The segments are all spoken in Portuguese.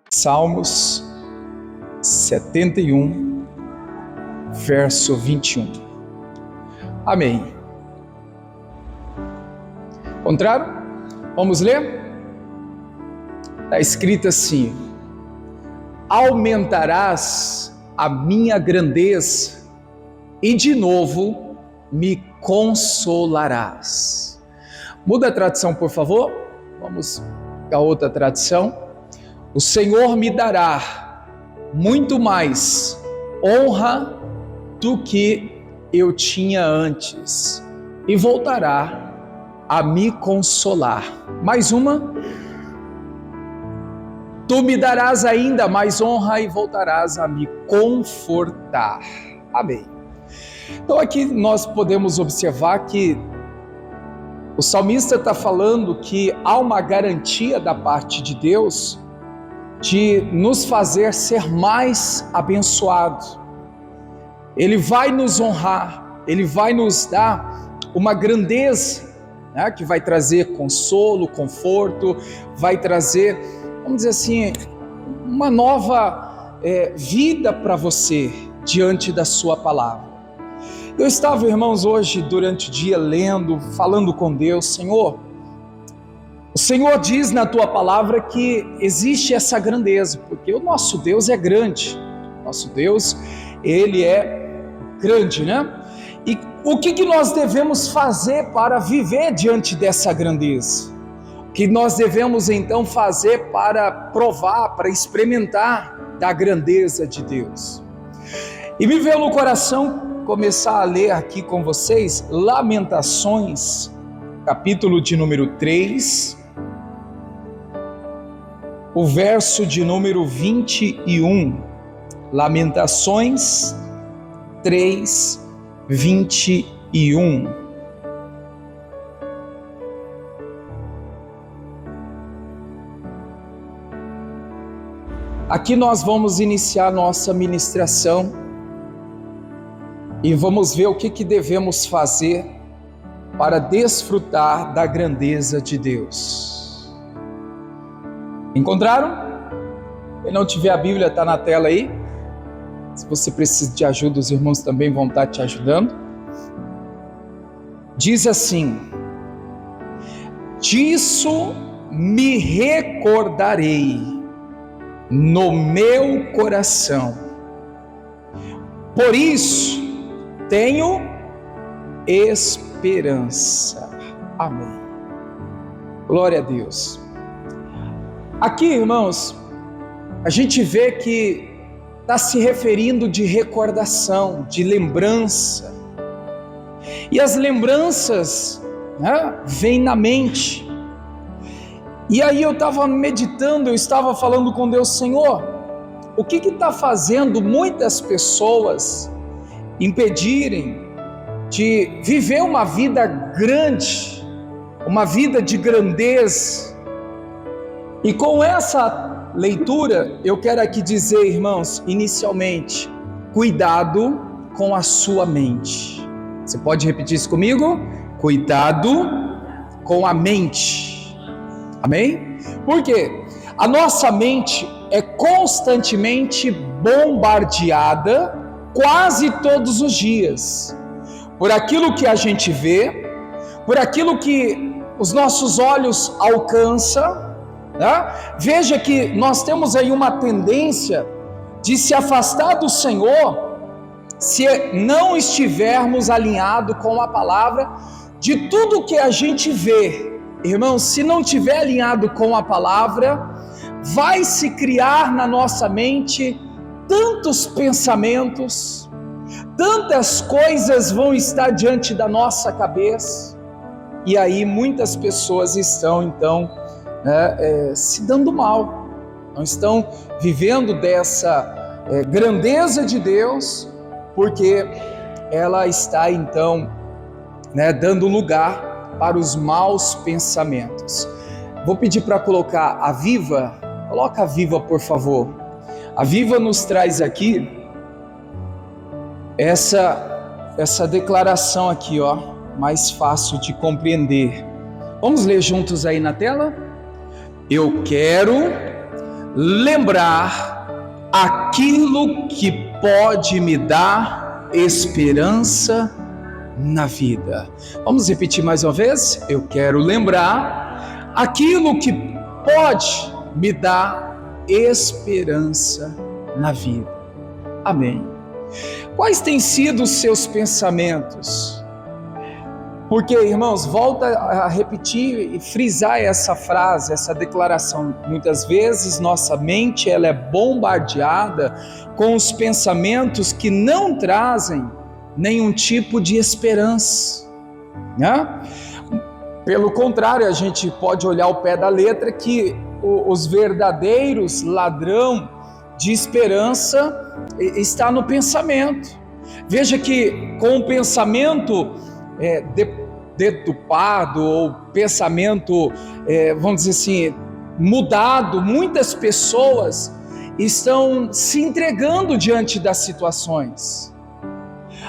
Salmos 71, verso 21. Amém. Encontraram? Vamos ler? Está escrito assim: aumentarás a minha grandeza e de novo me consolarás. Muda a tradução, por favor. Vamos a outra tradução. O Senhor me dará muito mais honra do que eu tinha antes e voltará a me consolar. Mais uma. Tu me darás ainda mais honra e voltarás a me confortar. Amém. Então aqui nós podemos observar que o salmista está falando que há uma garantia da parte de Deus de nos fazer ser mais abençoados. Ele vai nos honrar, Ele vai nos dar uma grandeza, né, que vai trazer consolo, conforto, vai trazer, vamos dizer assim, uma nova vida para você diante da sua palavra. Eu estava, irmãos, hoje durante o dia lendo, falando com Deus. Senhor, o Senhor diz na tua palavra que existe essa grandeza, porque o nosso Deus é grande, nosso Deus, Ele é grande, né? E o que nós devemos fazer para viver diante dessa grandeza? O que nós devemos então fazer para provar, para experimentar da grandeza de Deus? E me veio no coração começar a ler aqui com vocês Lamentações, capítulo de número 3, o verso de número 21, Lamentações 3, 21. Aqui nós vamos iniciar nossa ministração e vamos ver o que devemos fazer para desfrutar da grandeza de Deus. Encontraram? Quem não tiver a Bíblia, está na tela aí. Se você precisa de ajuda, os irmãos também vão estar te ajudando. Diz assim: disso me recordarei no meu coração, por isso tenho esperança. Amém. Glória a Deus. Aqui, irmãos, a gente vê que está se referindo de recordação, de lembrança. E as lembranças, né, vêm na mente. E aí eu estava meditando, eu estava falando com Deus: Senhor, o que está fazendo muitas pessoas impedirem de viver uma vida grande, uma vida de grandeza? E com essa leitura, eu quero aqui dizer, irmãos, inicialmente, cuidado com a sua mente. Você pode repetir isso comigo? Cuidado com a mente. Amém? Por quê? A nossa mente é constantemente bombardeada, quase todos os dias, por aquilo que a gente vê, por aquilo que os nossos olhos alcançam. Veja que nós temos aí uma tendência de se afastar do Senhor se não estivermos alinhados com a palavra. De tudo que a gente vê, irmãos, se não estiver alinhado com a palavra, vai se criar na nossa mente tantos pensamentos, tantas coisas vão estar diante da nossa cabeça, e aí muitas pessoas estão então se dando mal, não estão vivendo dessa grandeza de Deus, porque ela está então dando lugar para os maus pensamentos. Vou pedir para colocar a Viva, coloca a Viva, por favor. A Viva nos traz aqui essa declaração aqui, ó. mais fácil de compreender. Vamos ler juntos aí na tela? Eu quero lembrar aquilo que pode me dar esperança na vida. Vamos repetir mais uma vez? Eu quero lembrar aquilo que pode me dar esperança na vida. Amém. Quais têm sido os seus pensamentos? Porque, irmãos, volta a repetir e frisar essa frase, essa declaração. Muitas vezes nossa mente ela é bombardeada com os pensamentos que não trazem nenhum tipo de esperança, né? Pelo contrário, a gente pode olhar ao pé da letra que os verdadeiros ladrão de esperança está no pensamento. Veja que com o pensamento deturpado ou pensamento, vamos dizer assim, mudado, muitas pessoas estão se entregando diante das situações.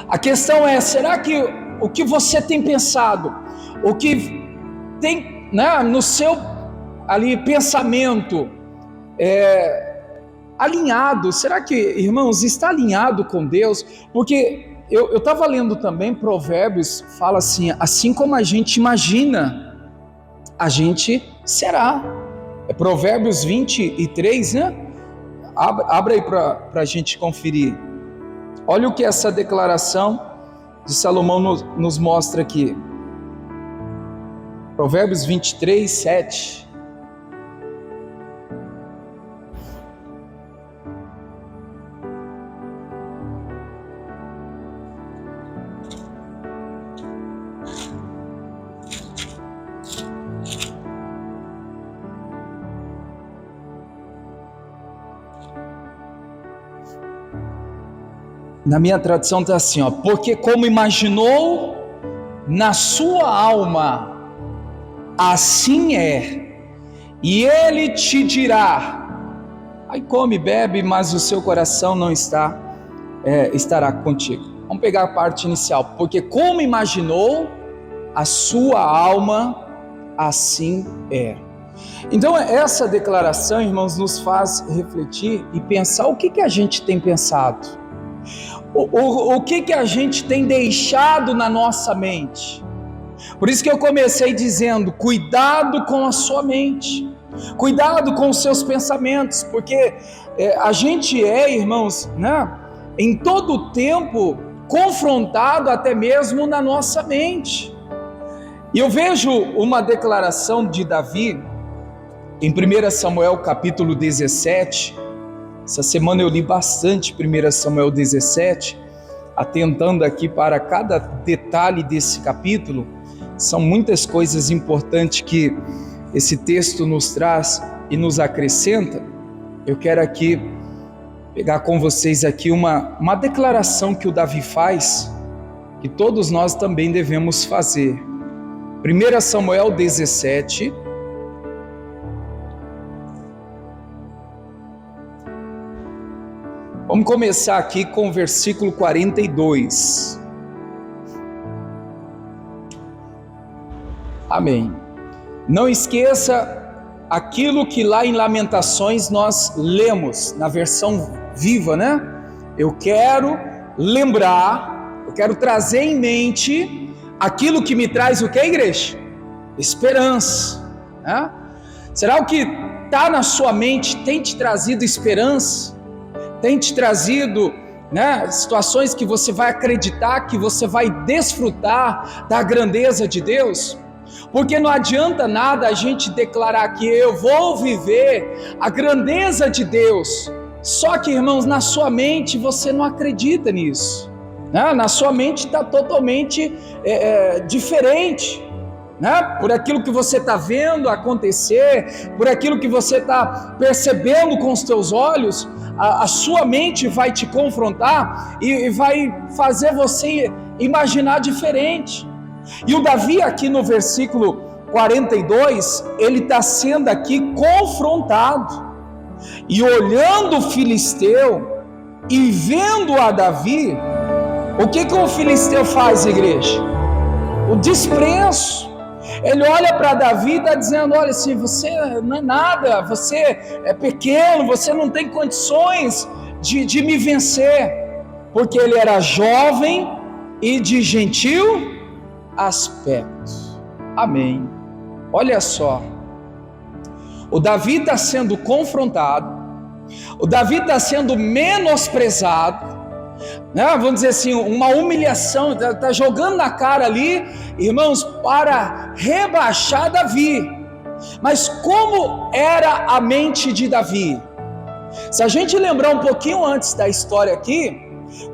A questão é, será que o que você tem pensado, o que tem, né, no seu ali pensamento alinhado, será que, irmãos, está alinhado com Deus? Porque eu estava lendo também Provérbios, fala assim como a gente imagina, a gente será. É Provérbios 23, né? Abra aí para a gente conferir. Olha o que essa declaração de Salomão nos mostra aqui. Provérbios 23, 7. Na minha tradução está assim, ó, porque como imaginou na sua alma, assim é, e ele te dirá, aí come, bebe, mas o seu coração não estará contigo. Vamos pegar a parte inicial, porque como imaginou a sua alma, assim é. Então essa declaração, irmãos, nos faz refletir e pensar o que a gente tem pensado. O que a gente tem deixado na nossa mente. Por isso que eu comecei dizendo, cuidado com a sua mente, cuidado com os seus pensamentos, porque a gente irmãos, né, em todo o tempo confrontado até mesmo na nossa mente. E eu vejo uma declaração de Davi em 1 Samuel capítulo 17, essa semana eu li bastante 1 Samuel 17, atentando aqui para cada detalhe desse capítulo. São muitas coisas importantes que esse texto nos traz e nos acrescenta. Eu quero aqui pegar com vocês aqui uma declaração que o Davi faz, que todos nós também devemos fazer. 1 Samuel 17, vamos começar aqui com o versículo 42. Amém. Não esqueça aquilo que lá em Lamentações nós lemos, na versão viva, né? Eu quero lembrar, eu quero trazer em mente aquilo que me traz o que, igreja? Esperança, né? Será o que está na sua mente tem te trazido esperança? Tem te trazido, né, situações que você vai acreditar, que você vai desfrutar da grandeza de Deus? Porque não adianta nada a gente declarar que eu vou viver a grandeza de Deus, só que, irmãos, na sua mente você não acredita nisso, né? Na sua mente está totalmente diferente, né? Por aquilo que você está vendo acontecer, por aquilo que você está percebendo com os teus olhos, a sua mente vai te confrontar e vai fazer você imaginar diferente. E o Davi aqui no versículo 42, ele está sendo aqui confrontado, e olhando o filisteu e vendo a Davi, o que o filisteu faz, igreja? o desprezo. Ele olha para Davi e está dizendo: olha, assim, você não é nada, você é pequeno, você não tem condições de me vencer, porque ele era jovem e de gentil aspecto. Amém. Olha só, o Davi está sendo confrontado, o Davi está sendo menosprezado, né? Vamos dizer assim, uma humilhação, está jogando na cara ali, irmãos, para rebaixar Davi. Mas como era a mente de Davi? Se a gente lembrar um pouquinho antes da história aqui,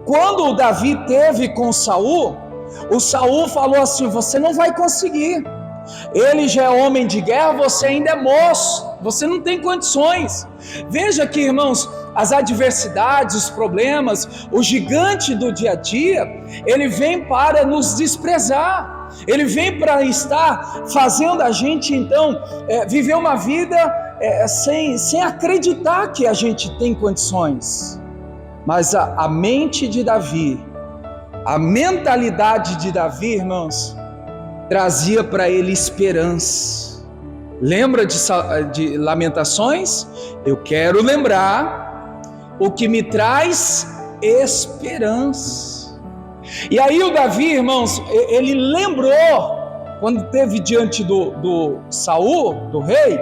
quando o Davi teve com Saul, o Saul falou assim: você não vai conseguir, ele já é homem de guerra, você ainda é moço, você não tem condições. Veja aqui, irmãos, as adversidades, os problemas, o gigante do dia a dia, ele vem para nos desprezar, ele vem para estar fazendo a gente então viver uma vida sem acreditar que a gente tem condições. Mas a mente de Davi, a mentalidade de Davi, irmãos, trazia para ele esperança. Lembra de Lamentações? Eu quero lembrar o que me traz esperança. E aí o Davi, irmãos, ele lembrou, quando esteve diante do Saul, do rei,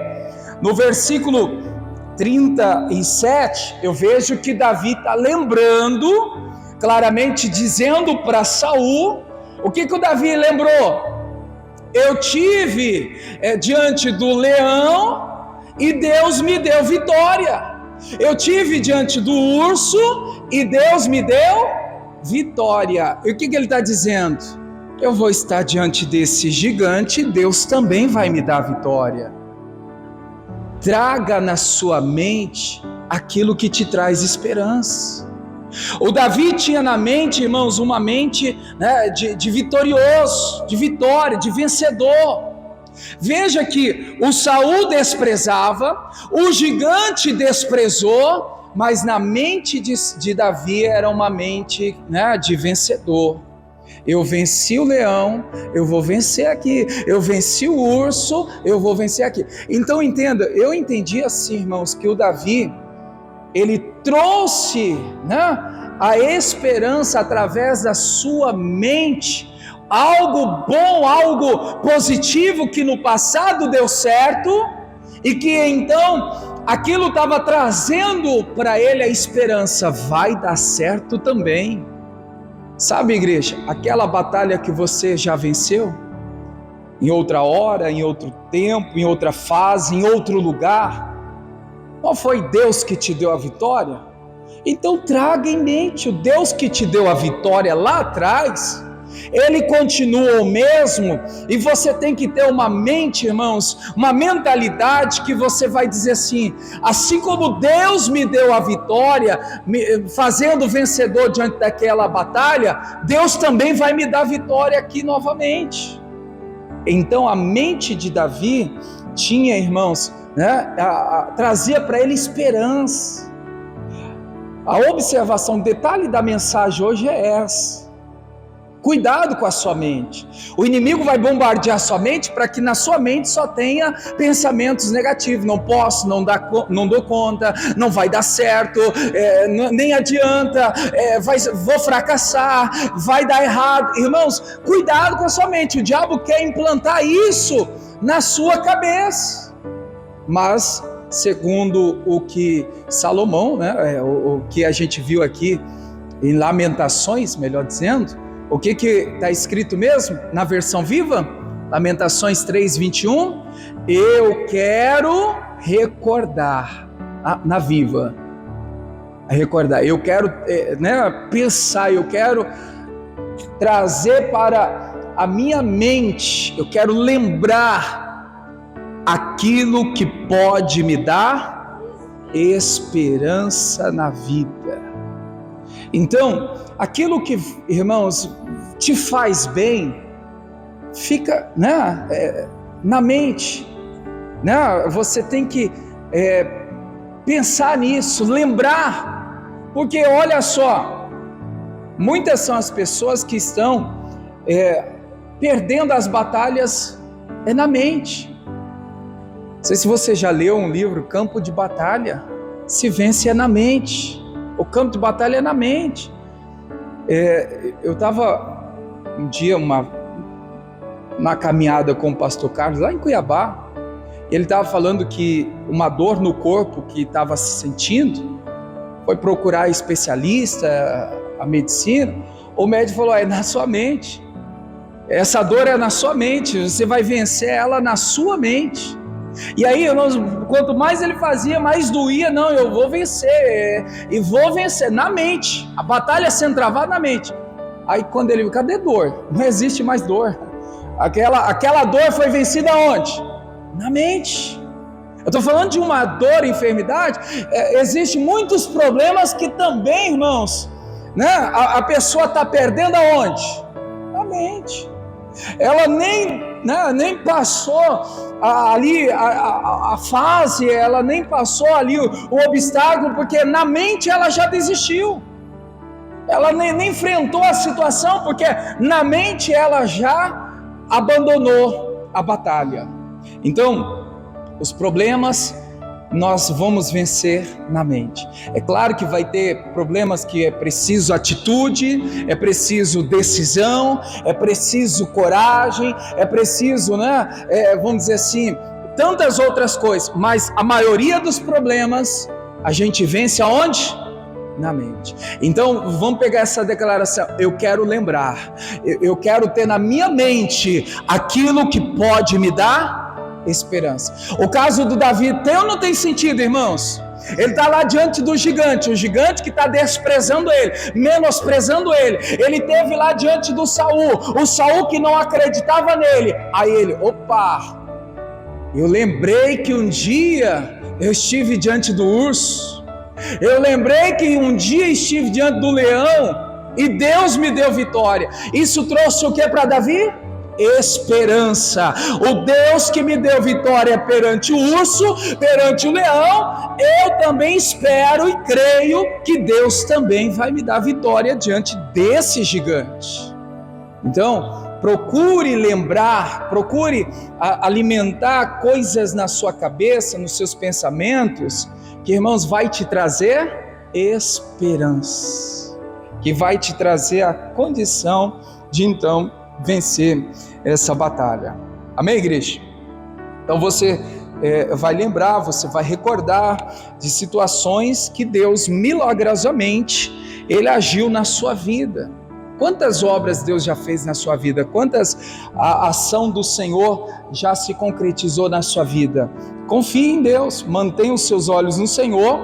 no versículo 37, eu vejo que Davi está lembrando, claramente dizendo para Saul, o que o Davi lembrou? Eu tive diante do leão e Deus me deu vitória. Eu tive diante do urso e Deus me deu vitória. E o que ele está dizendo? Eu vou estar diante desse gigante, Deus também vai me dar vitória. Traga na sua mente aquilo que te traz esperança. O Davi tinha na mente, irmãos, uma mente, né, de vitorioso, de vitória, de vencedor. Veja que o Saul desprezava, o gigante desprezou, mas na mente de Davi era uma mente, né, de vencedor. Eu venci o leão, eu vou vencer aqui. Eu venci o urso, eu vou vencer aqui. Então entenda, eu entendi assim, irmãos, que o Davi, ele trouxe, né, a esperança através da sua mente, algo bom, algo positivo que no passado deu certo, e que então aquilo estava trazendo para ele a esperança, vai dar certo também. Sabe, igreja, aquela batalha que você já venceu, em outra hora, em outro tempo, em outra fase, em outro lugar, não foi Deus que te deu a vitória? Então traga em mente, o Deus que te deu a vitória lá atrás, Ele continua o mesmo, e você tem que ter uma mente, irmãos, uma mentalidade que você vai dizer assim: assim como Deus me deu a vitória, fazendo vencedor diante daquela batalha, Deus também vai me dar vitória aqui novamente. Então a mente de Davi tinha, irmãos, né, trazia para ele esperança. A observação, detalhe da mensagem hoje é essa: cuidado com a sua mente. O inimigo vai bombardear a sua mente para que na sua mente só tenha pensamentos negativos. Não posso, não dou conta, não vai dar certo, nem adianta, vou fracassar, vai dar errado. Irmãos, cuidado com a sua mente. O diabo quer implantar isso na sua cabeça. Mas, segundo o que Salomão, né, o que a gente viu aqui em Lamentações, melhor dizendo, o que está escrito mesmo na versão viva? Lamentações 3:21, eu quero recordar, na viva, recordar, eu quero pensar, eu quero trazer para a minha mente, eu quero lembrar aquilo que pode me dar esperança na vida. Então, aquilo que, irmãos, te faz bem, fica, né, na mente, né? Você tem que pensar nisso, lembrar, porque olha só, muitas são as pessoas que estão perdendo as batalhas é na mente. Não sei se você já leu um livro, Campo de Batalha. Se vence é na mente. O campo de batalha é na mente. Eu estava um dia na caminhada com o pastor Carlos, lá em Cuiabá. Ele estava falando que uma dor no corpo que estava se sentindo, foi procurar especialista, a medicina. O médico falou: é na sua mente. Essa dor é na sua mente, você vai vencer ela na sua mente. E aí, quanto mais ele fazia, mais doía. Não, eu vou vencer, e vou vencer na mente. A batalha sendo travada na mente. Aí quando ele viu, cadê dor? Não existe mais dor. Aquela dor foi vencida onde? Na mente. Eu estou falando de uma dor, enfermidade. Existem muitos problemas que também, irmãos, né, a pessoa está perdendo aonde? Na mente. Ela nem passou ali a fase, ela nem passou ali o obstáculo, porque na mente ela já desistiu. Ela nem enfrentou a situação, porque na mente ela já abandonou a batalha. Então, os problemas nós vamos vencer na mente. É claro que vai ter problemas que é preciso atitude, é preciso decisão, é preciso coragem, é preciso, vamos dizer assim, tantas outras coisas, mas a maioria dos problemas a gente vence aonde? Na mente. Então vamos pegar essa declaração: eu quero lembrar, eu quero ter na minha mente aquilo que pode me dar esperança. O caso do Davi tem ou não tem sentido, irmãos? Ele está lá diante do gigante, o gigante que está desprezando ele, menosprezando ele. Ele esteve lá diante do Saul, o Saul que não acreditava nele. Aí ele, opa, eu lembrei que um dia eu estive diante do urso, eu lembrei que um dia estive diante do leão e Deus me deu vitória. Isso trouxe o que para Davi? Esperança. O Deus que me deu vitória perante o urso, perante o leão, eu também espero e creio que Deus também vai me dar vitória diante desse gigante. Então, procure lembrar, procure alimentar coisas na sua cabeça, nos seus pensamentos, que, irmãos, vai te trazer esperança, que vai te trazer a condição de então vencer essa batalha. Amém, igreja? Então você vai lembrar, você vai recordar de situações que Deus milagrosamente Ele agiu na sua vida. Quantas obras Deus já fez na sua vida? Quantas a ação do Senhor já se concretizou na sua vida? Confie em Deus, mantenha os seus olhos no Senhor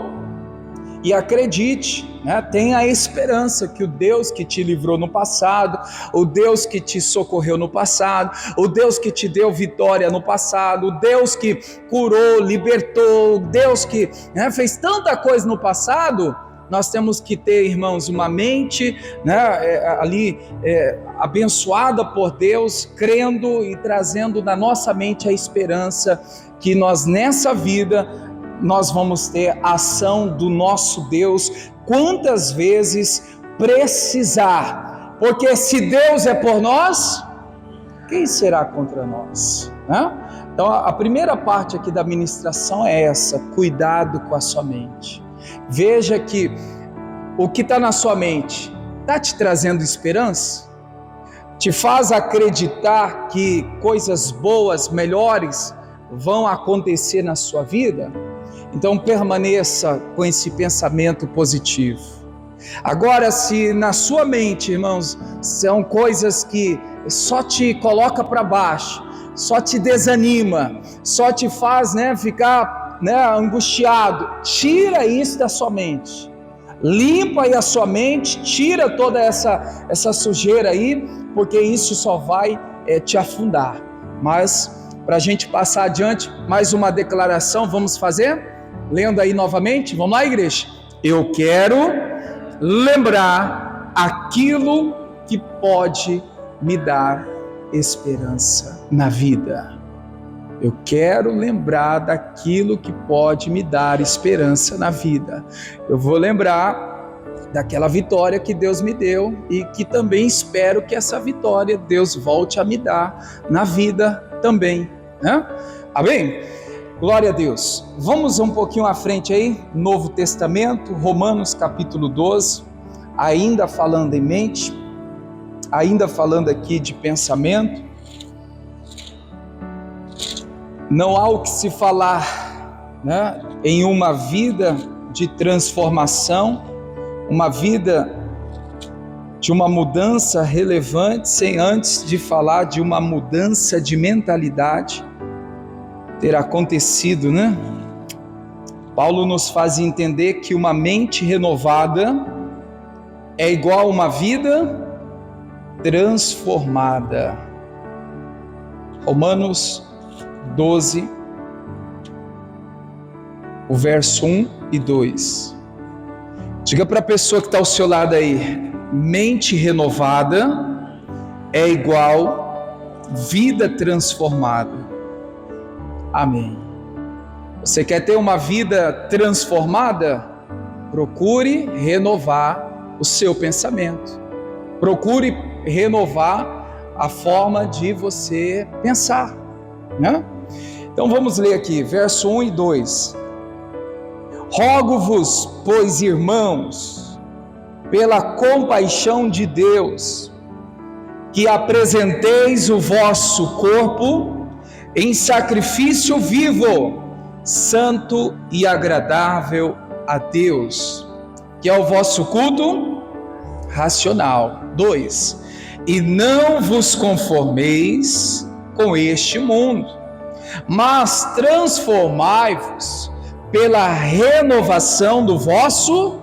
e acredite, tenha a esperança que o Deus que te livrou no passado, o Deus que te socorreu no passado, o Deus que te deu vitória no passado, o Deus que curou, libertou, o Deus que fez tanta coisa no passado. Nós temos que ter, irmãos, uma mente abençoada por Deus, crendo e trazendo na nossa mente a esperança que nós nessa vida nós vamos ter a ação do nosso Deus quantas vezes precisar, porque se Deus é por nós, quem será contra nós? Então a primeira parte aqui da ministração é essa: cuidado com a sua mente. Veja que o que está na sua mente está te trazendo esperança? Te faz acreditar que coisas boas, melhores vão acontecer na sua vida? Então permaneça com esse pensamento positivo. Agora, se na sua mente, irmãos, são coisas que só te coloca para baixo, só te desanima, só te faz ficar angustiado, tira isso da sua mente, limpa aí a sua mente, tira toda essa sujeira aí, porque isso só vai te afundar. Mas para a gente passar adiante, mais uma declaração, vamos fazer? Lendo aí novamente, vamos lá, igreja? Eu quero lembrar aquilo que pode me dar esperança na vida. Eu quero lembrar daquilo que pode me dar esperança na vida. Eu vou lembrar daquela vitória que Deus me deu e que também espero que essa vitória Deus volte a me dar na vida também, né? Amém? Glória a Deus. Vamos um pouquinho à frente aí, Novo Testamento, Romanos capítulo 12, ainda falando em mente, ainda falando aqui de pensamento. Não há o que se falar, né, em uma vida de transformação, uma vida de uma mudança relevante, sem antes de falar de uma mudança de mentalidade ter acontecido, né? Paulo nos faz entender que uma mente renovada é igual a uma vida transformada. Romanos 12, o verso 1 e 2. Diga para a pessoa que está ao seu lado aí: mente renovada é igual vida transformada. Amém. Você quer ter uma vida transformada? Procure renovar o seu pensamento. Procure renovar a forma de você pensar, né? Então vamos ler aqui, verso 1 e 2. Rogo-vos, pois, irmãos, pela compaixão de Deus, que apresenteis o vosso corpo em sacrifício vivo, santo e agradável a Deus, que é o vosso culto racional. 2. E não vos conformeis com este mundo, mas transformai-vos pela renovação do vosso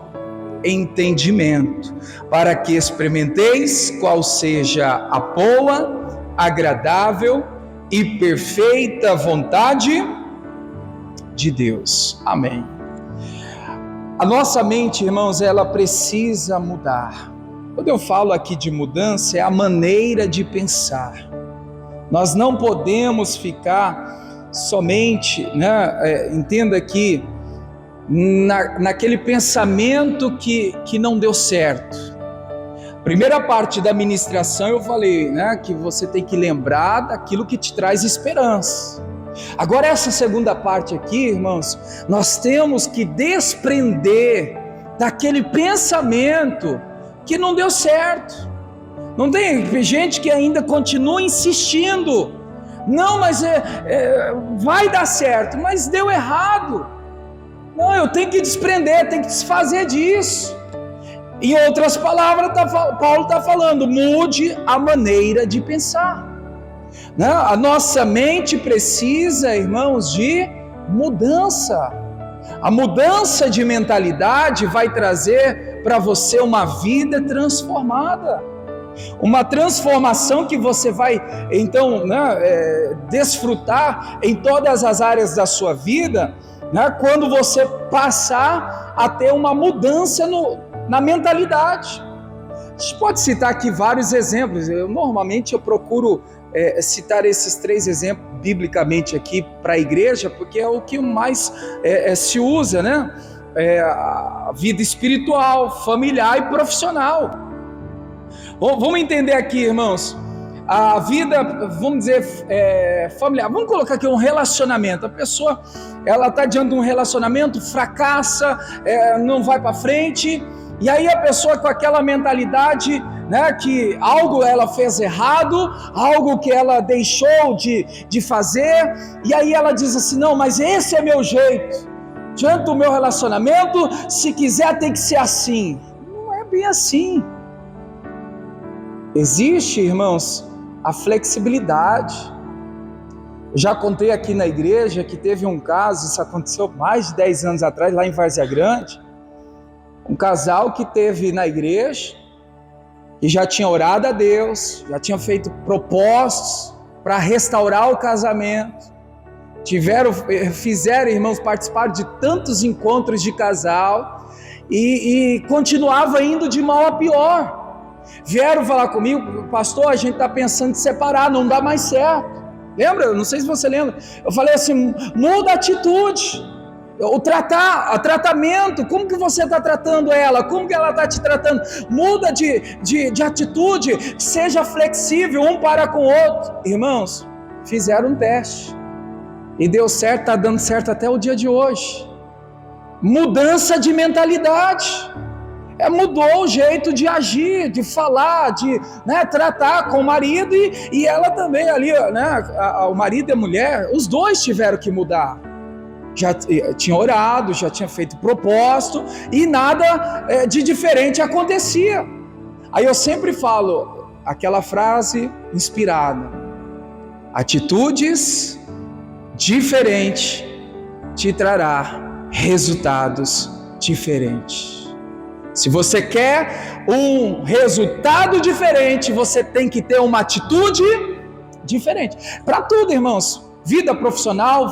entendimento, para que experimenteis qual seja a boa, agradável e perfeita vontade de Deus. Amém. A nossa mente, irmãos, ela precisa mudar. Quando eu falo aqui de mudança, é a maneira de pensar. Nós não podemos ficar somente, né, entenda que naquele pensamento que não deu certo. Primeira parte da ministração eu falei, né, que você tem que lembrar daquilo que te traz esperança. Agora essa segunda parte aqui, irmãos, nós temos que desprender daquele pensamento que não deu certo. Não tem gente que ainda continua insistindo, não, mas vai dar certo, mas deu errado. Não, eu tenho que desprender, tenho que desfazer disso. Em outras palavras, Paulo está falando, mude a maneira de pensar. Né? A nossa mente precisa, irmãos, de mudança. A mudança de mentalidade vai trazer para você uma vida transformada. Uma transformação que você vai, então, desfrutar em todas as áreas da sua vida, né? Quando você passar a ter uma mudança na mentalidade. A gente pode citar aqui vários exemplos. Normalmente eu procuro citar esses 3 exemplos biblicamente aqui para a igreja, porque é o que mais se usa, né? A vida espiritual, familiar e profissional. Vamos entender aqui, irmãos, a vida, vamos dizer, familiar. Vamos colocar aqui um relacionamento. A pessoa, ela está diante de um relacionamento, fracassa, não vai para frente. E aí a pessoa com aquela mentalidade, né, que algo ela fez errado, algo que ela deixou de fazer, e aí ela diz assim, não, mas esse é meu jeito, diante do meu relacionamento, se quiser tem que ser assim. Não é bem assim. Existe, irmãos, a flexibilidade. Eu já contei aqui na igreja que teve um caso, isso aconteceu mais de 10 anos atrás, lá em Várzea Grande. Um casal que teve na igreja e já tinha orado a Deus, já tinha feito propósitos para restaurar o casamento. Fizeram, irmãos, participaram de tantos encontros de casal e continuava indo de mal a pior. Vieram falar comigo, pastor, a gente está pensando em separar, não dá mais certo. Lembra? Eu não sei se você lembra. Eu falei assim, muda a atitude. o tratamento, como que você está tratando ela, como que ela está te tratando, muda de atitude, seja flexível um para com o outro. Irmãos, fizeram um teste, e deu certo, está dando certo até o dia de hoje. Mudança de mentalidade, mudou o jeito de agir, de falar, de tratar com o marido, e ela também ali, o marido e a mulher, os dois tiveram que mudar. Já tinha orado, já tinha feito propósito, e nada de diferente acontecia. Aí eu sempre falo aquela frase inspirada: atitudes diferentes te trará resultados diferentes. Se você quer um resultado diferente, você tem que ter uma atitude diferente. Para tudo, irmãos. Vida profissional,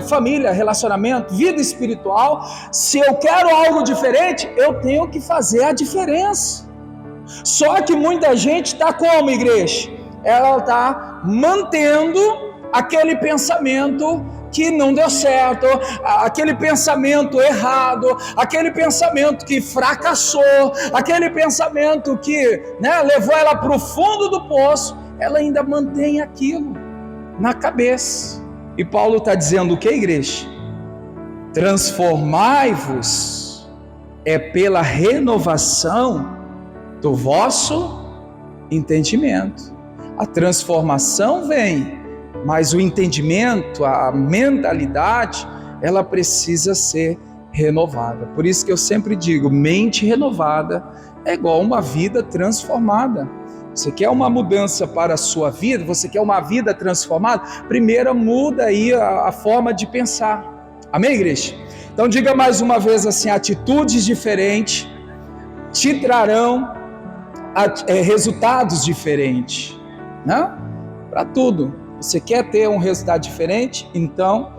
família, relacionamento, vida espiritual. Se eu quero algo diferente, eu tenho que fazer a diferença. Só que muita gente está como, igreja? Ela está mantendo aquele pensamento que não deu certo, aquele pensamento errado, aquele pensamento que fracassou, aquele pensamento que levou ela para o fundo do poço. Ela ainda mantém aquilo na cabeça. E Paulo está dizendo o que, igreja? Transformai-vos pela renovação do vosso entendimento. A transformação vem, mas o entendimento, a mentalidade, ela precisa ser renovada. Por isso que eu sempre digo, mente renovada é igual uma vida transformada. Você quer uma mudança para a sua vida? Você quer uma vida transformada? Primeiro muda aí a forma de pensar. Amém, igreja? Então diga mais uma vez assim: atitudes diferentes te trarão resultados diferentes, para tudo. Você quer ter um resultado diferente? Então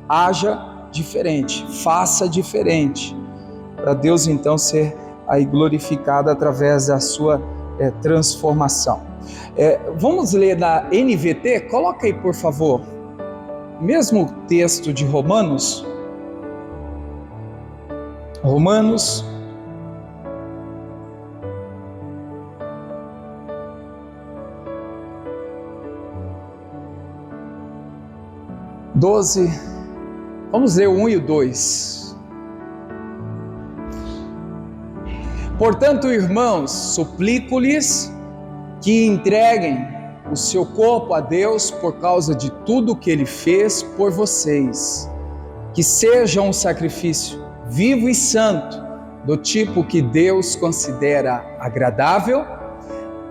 haja diferente, faça diferente, para Deus então ser aí glorificado através da sua transformação. Vamos ler na NVT, coloca aí por favor, mesmo texto de Romanos 12, vamos ler o 1 e o 2. Portanto, irmãos, suplico-lhes que entreguem o seu corpo a Deus por causa de tudo que Ele fez por vocês, que seja um sacrifício vivo e santo, do tipo que Deus considera agradável.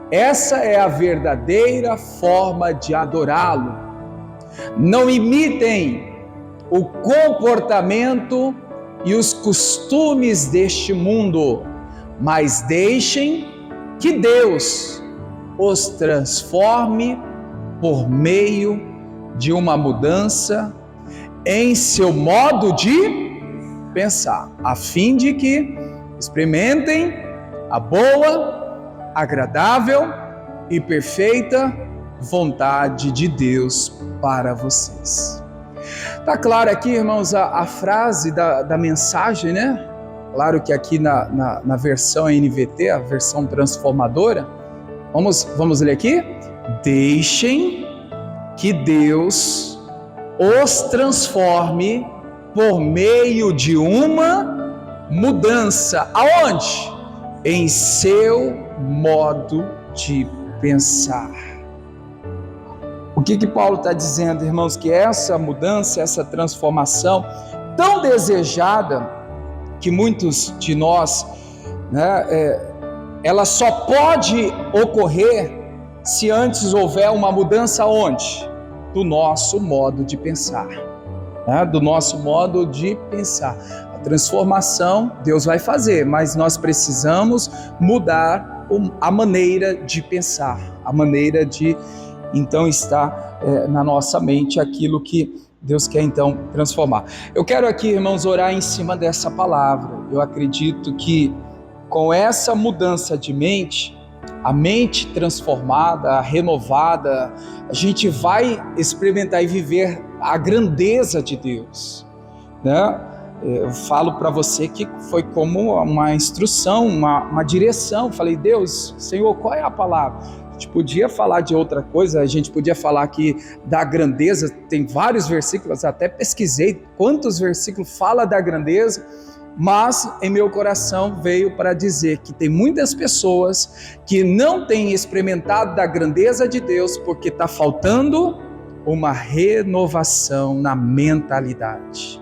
Essa é a verdadeira forma de adorá-lo. Não imitem o comportamento e os costumes deste mundo, mas deixem que Deus os transforme por meio de uma mudança em seu modo de pensar, a fim de que experimentem a boa, agradável e perfeita vontade de Deus para vocês. Tá claro aqui, irmãos, a frase da mensagem, Claro que aqui na versão NVT, a versão transformadora, vamos ler aqui? Deixem que Deus os transforme por meio de uma mudança. Aonde? Em seu modo de pensar. O que Paulo está dizendo, irmãos? Que essa mudança, essa transformação tão desejada, que muitos de nós, ela só pode ocorrer se antes houver uma mudança onde? Do nosso modo de pensar, do nosso modo de pensar. A transformação Deus vai fazer, mas nós precisamos mudar a maneira de pensar, a maneira de então estar na nossa mente aquilo que Deus quer então transformar. Eu quero aqui, irmãos, orar em cima dessa palavra. Eu acredito que com essa mudança de mente, a mente transformada, renovada, a gente vai experimentar e viver a grandeza de Deus, Eu falo para você que foi como uma instrução, uma direção. Falei, Deus, Senhor, qual é a palavra? A gente podia falar de outra coisa, a gente podia falar aqui da grandeza, tem vários versículos, até pesquisei quantos versículos fala da grandeza, mas em meu coração veio para dizer que tem muitas pessoas que não têm experimentado da grandeza de Deus porque está faltando uma renovação na mentalidade.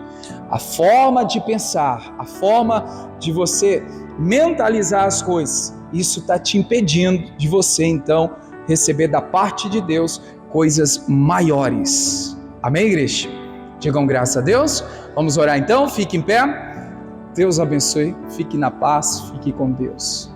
A forma de pensar, a forma de você mentalizar as coisas, isso está te impedindo de você então receber da parte de Deus coisas maiores. Amém, igreja? Digam graças a Deus. Vamos orar então, fique em pé. Deus abençoe, fique na paz, fique com Deus.